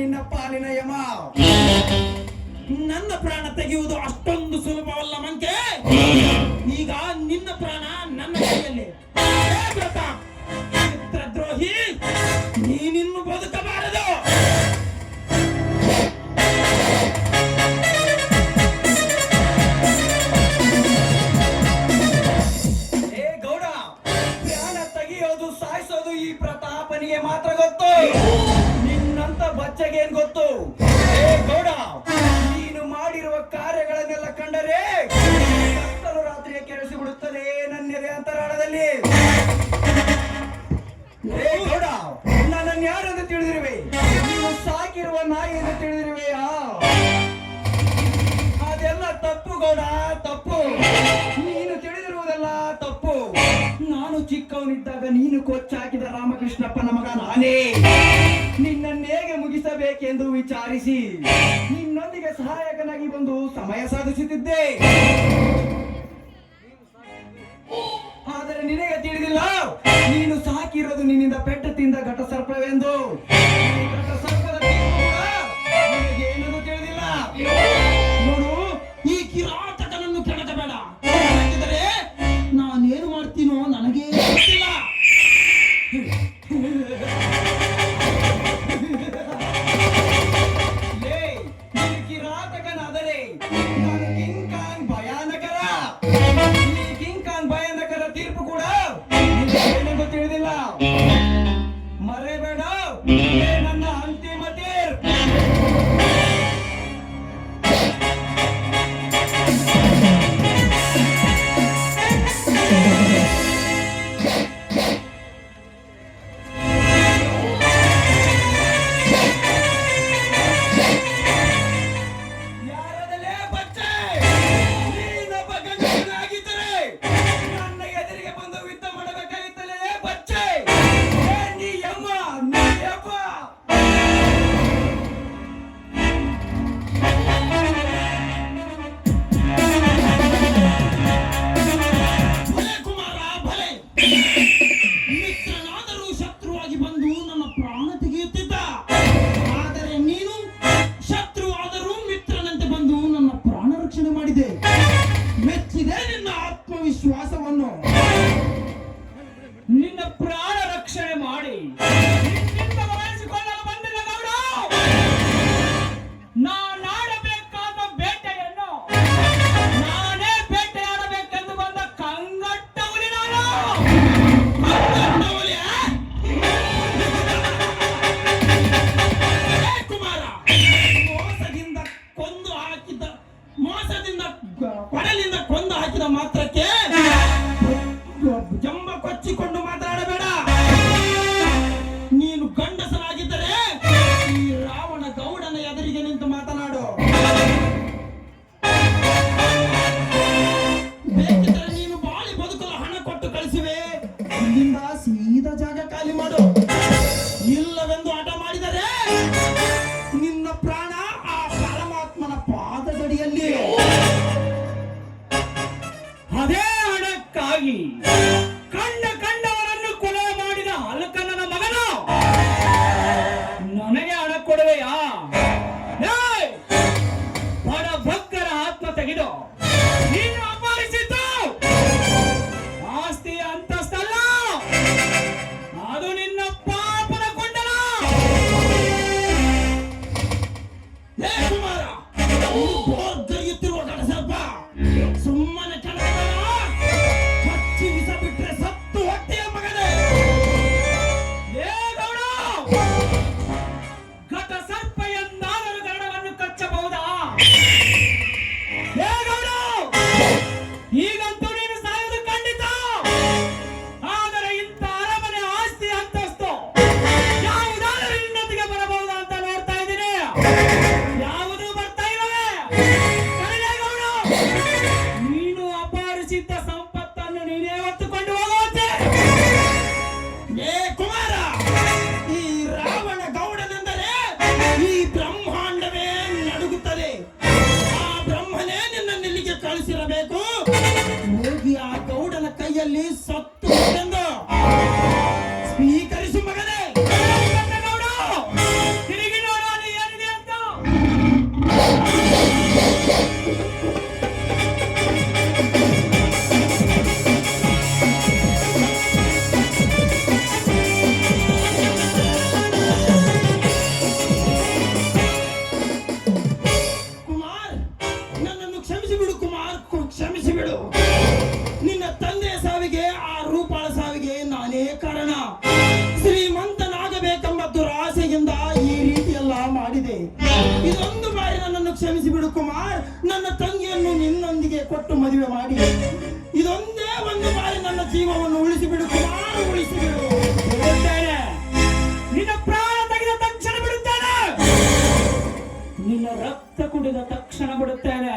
ನಿನ್ನ ಪಾಲಿನ ಯಮ. ನನ್ನ ಪ್ರಾಣ ತೆಗೆಯುವುದು ಅಷ್ಟೊಂದು ಸುಲಭವಲ್ಲ ಮಂಕೆ. ಈಗ ನಿನ್ನ ಪ್ರಾಣ ನನ್ನ ಕೈಯಲ್ಲಿ. ಪ್ರತಾಪ್, ಮಿತ್ರದ್ರೋಹಿ, ನೀನಿನ್ನು ಬದುಕಬಾರದು. ಗೌಡ, ಪ್ರಾಣ ತೆಗೆಯೋದು ಸಾಯಿಸೋದು ಈ ಪ್ರತಾಪನಿಗೆ ಮಾತ್ರ ಗೊತ್ತು. ನಿನ್ನಂತ ಬಚ್ಚಗೇನ್ ಗೊತ್ತು? ಗೌಡ, ನೀನು ಮಾಡಿರುವ ಕಾರ್ಯಗಳನ್ನೆಲ್ಲ ಕಂಡರೆ ಕತ್ತಲು ರಾತ್ರಿಯ ಕೆರಸಿ ಬಿಡುತ್ತದೆ ನನ್ನೆದೆ ಅಂತರಾಳದಲ್ಲಿ. ಗೌಡ, ನನ್ನನ್ನು ಯಾರೆಂದು ತಿಳಿದಿರುವೆ? ನೀನು ಸಾಕಿರುವ ನಾಯಿ ಎಂದು ತಿಳಿದಿರುವೆಯಾ? ಅದೆಲ್ಲ ತಪ್ಪು ಗೌಡ, ತಪ್ಪು. ನೀನು ತಿಳಿದಿರುವುದೆಲ್ಲ ತಪ್ಪು. ನಾನು ಚಿಕ್ಕವನಿದ್ದಾಗ ನೀನು ಕೊಚ್ಚಾಕಿದ ರಾಮಕೃಷ್ಣಪ್ಪನ ಮಗ ನಾನೇ. ನಿನ್ನನ್ನು ಹೇಗೆ ಮುಗಿಸಬೇಕೆಂದು ವಿಚಾರಿಸಿ ನಿನ್ನೊಂದಿಗೆ ಸಹಾಯಕನಾಗಿ ಬಂದು ಸಮಯ ಸಾಧಿಸುತ್ತಿದ್ದೆ. ಆದರೆ ನಿನಗೆ ತಿಳಿದಿಲ್ಲ, ನೀನು ಸಾಕಿರೋದು ನಿನ್ನಿಂದ ಪೆಟ್ಟು ತಿಂದ ಘಟಸರ್ಪವೆಂದು. ಘಟಸರ್ಪದ ನಿನಗೆ ಏನದು ತಿಳಿದಿಲ್ಲ. ನೋಡು, ಈ ಕಿರಾತಕನನ್ನು ಕೆಣಕಬೇಡ. ಹಾಗಿದ್ದರೆ ನಾನೇನು ಮಾಡ್ತೀನೋ ನನಗೇ ಗೊತ್ತಿಲ್ಲ. ಕಿರಾತಕನಾದರೆ ನಾನು ಕಿಂಗ್ ಖಾನ್ ಭಯಾನಕರ. ಈ ಕಿಂಗ್ ಖಾನ್ ಭಯಾನಕರ ತೀರ್ಪು ಕೂಡ ಏನೆಂದು ತಿಳಿದಿಲ್ಲ. ಮರೆಬೇಡ, ನನ್ನ ಅಂತಿಮ ತೀರ್ಪು. ನಿನ್ನ ಪ್ರಾಣ ರಕ್ಷಣೆ ಮಾಡಿ ವಹಿಸಿಕೊಳ್ಳಲು ಬಂದಿಲ್ಲ ಗೌಡ. ನಾನಾಡಬೇಕಾದ ಬೇಟೆಯನ್ನು ನಾನೇ ಬೇಟೆಯಾಡಬೇಕೆಂದು ಬಂದ ಕಂಗಟ್ಟ ಹುಲಿ ನಾನು. ಕುಮಾರ, ಮೋಸದಿಂದ ಕೊಡಲಿಂದ ಕೊಂದು ಹಾಕಿದ ಮಾತ್ರಕ್ಕೆ ಜಂಬ ಕೊಚ್ಚಿಕೊಂಡು ಮಾತನಾಡಬೇಡ. ನೀನು ಗಂಡಸನಾಗಿದ್ದರೆ ಈ ರಾವಣ ಗೌಡನ ಎದುರಿಗೆ ನಿಂತು ಮಾತನಾಡು. ಬೇಕಿದ್ದರೆ ನೀನು ಬಾಳಿ ಬದುಕಲು ಹಣ ಕೊಟ್ಟು ಕಳಿಸಿವೆ, ಇಲ್ಲಿಂದ ಸೀದಾ ಜಾಗ ಖಾಲಿ ಮಾಡು. ಇಲ್ಲವೆಂದು ಹಠ ಮಾಡಿದರೆ ನಿನ್ನ ಪ್ರಾಣ ಆ ಪರಮಾತ್ಮನ ಪಾದದಡಿಯಲ್ಲಿ. ಅದೇ ಹಣಕ್ಕಾಗಿ ಕಂಡವರನ್ನು ಕೊಲೆ ಮಾಡಿದ ಹಲಕಣ್ಣನ ಮಗನು ನನಗೆ ಹಣ ಕೊಡುವೆಯಾ? ಬಡ ಭಕ್ತರ ಆತ್ಮ ತೆಗೆದು ನೀನು ಅಪಹರಿಸಿದ್ದು ಆಸ್ತಿ ಅಂತಸ್ತಲ್ಲ, ಅದು ನಿನ್ನ ಪಾಪನ ಕೊಂಡನ. ಕುಮಾರ, ಬೋರ್ಗರಿಯುತ್ತಿರುವ ಗಡಸರ್ಪ ಸುಮ್ಮನೆ ಕೆಳಗಡೆ ಕಚ್ಚಿ ವಿಷ ಬಿಟ್ರೆ ಸತ್ತು ಹೊಟ್ಟೆಯ ಮಗನೇ. ಘಟ ಸರ್ಪ ಎಂದಾದರೂ ಗರುಡವನ್ನು ಕಚ್ಚಬಹುದಾ? ಈಗಂತೂ ನೀನು ಸಾಯುವುದು ಖಂಡಿತ. ಆದರೆ ಇಂಥ ಅರಮನೆ ಆಸ್ತಿ ಅಂತಸ್ತು ಯಾವುದಾದರೂ ನಿನ್ನೊಂದಿಗೆ ಬರಬಹುದಾ ಅಂತ ನೋಡ್ತಾ ಇದ್ದೀನಿ. ಯಾವುದೂ ಬರ್ತಾ ಇಲ್ಲವೇ? ನೀನು ಅಪಹರಿಸಿದ್ದ ಸಂಪತ್ತನ್ನು ನೀನೇ ಹೊತ್ತುಕೊಂಡು ಹೋಗುವಂತೆ. ಕುಮಾರ, ಈ ರಾವಣ ಗೌಡನೆಂದರೆ ಈ ಬ್ರಹ್ಮಾಂಡವೇ ನಡುಗುತ್ತದೆ. ಆ ಬ್ರಹ್ಮನೇ ನಿನ್ನನ್ನು ಇಲ್ಲಿಗೆ ಕಳಿಸಿರಬೇಕು. ಹೋಗಿ ಆ ಗೌಡನ ಕೈಯಲ್ಲಿ ಸತ್ತು ಎಂದು ಸ್ವೀಕರಿಸು ಮಗನೇ. ತಿರುಗಿ ನೋಡ, ನೀ ಕ್ಷಮಿಸಿ ಬಿಡು ಕುಮಾರ್. ನನ್ನ ತಂಗಿಯನ್ನು ನಿನ್ನೊಂದಿಗೆ ಕೊಟ್ಟು ಮದುವೆ ಮಾಡಿ ಇದೊಂದೇ ಒಂದು ಬಾರಿ ನನ್ನ ಜೀವವನ್ನು ಉಳಿಸಿಬಿಡು ಕುಮಾರ್, ಉಳಿಸಿಬಿಡು. ಬಿಡುತ್ತೇನೆ. ನಿನ್ನ ಪ್ರಾಣ ತೆಗೆದ ತಕ್ಷಣ ಬಿಡುತ್ತೇನೆ. ನಿನ್ನ ರಕ್ತ ಕುಡಿದ ತಕ್ಷಣ ಬಿಡುತ್ತೇನೆ.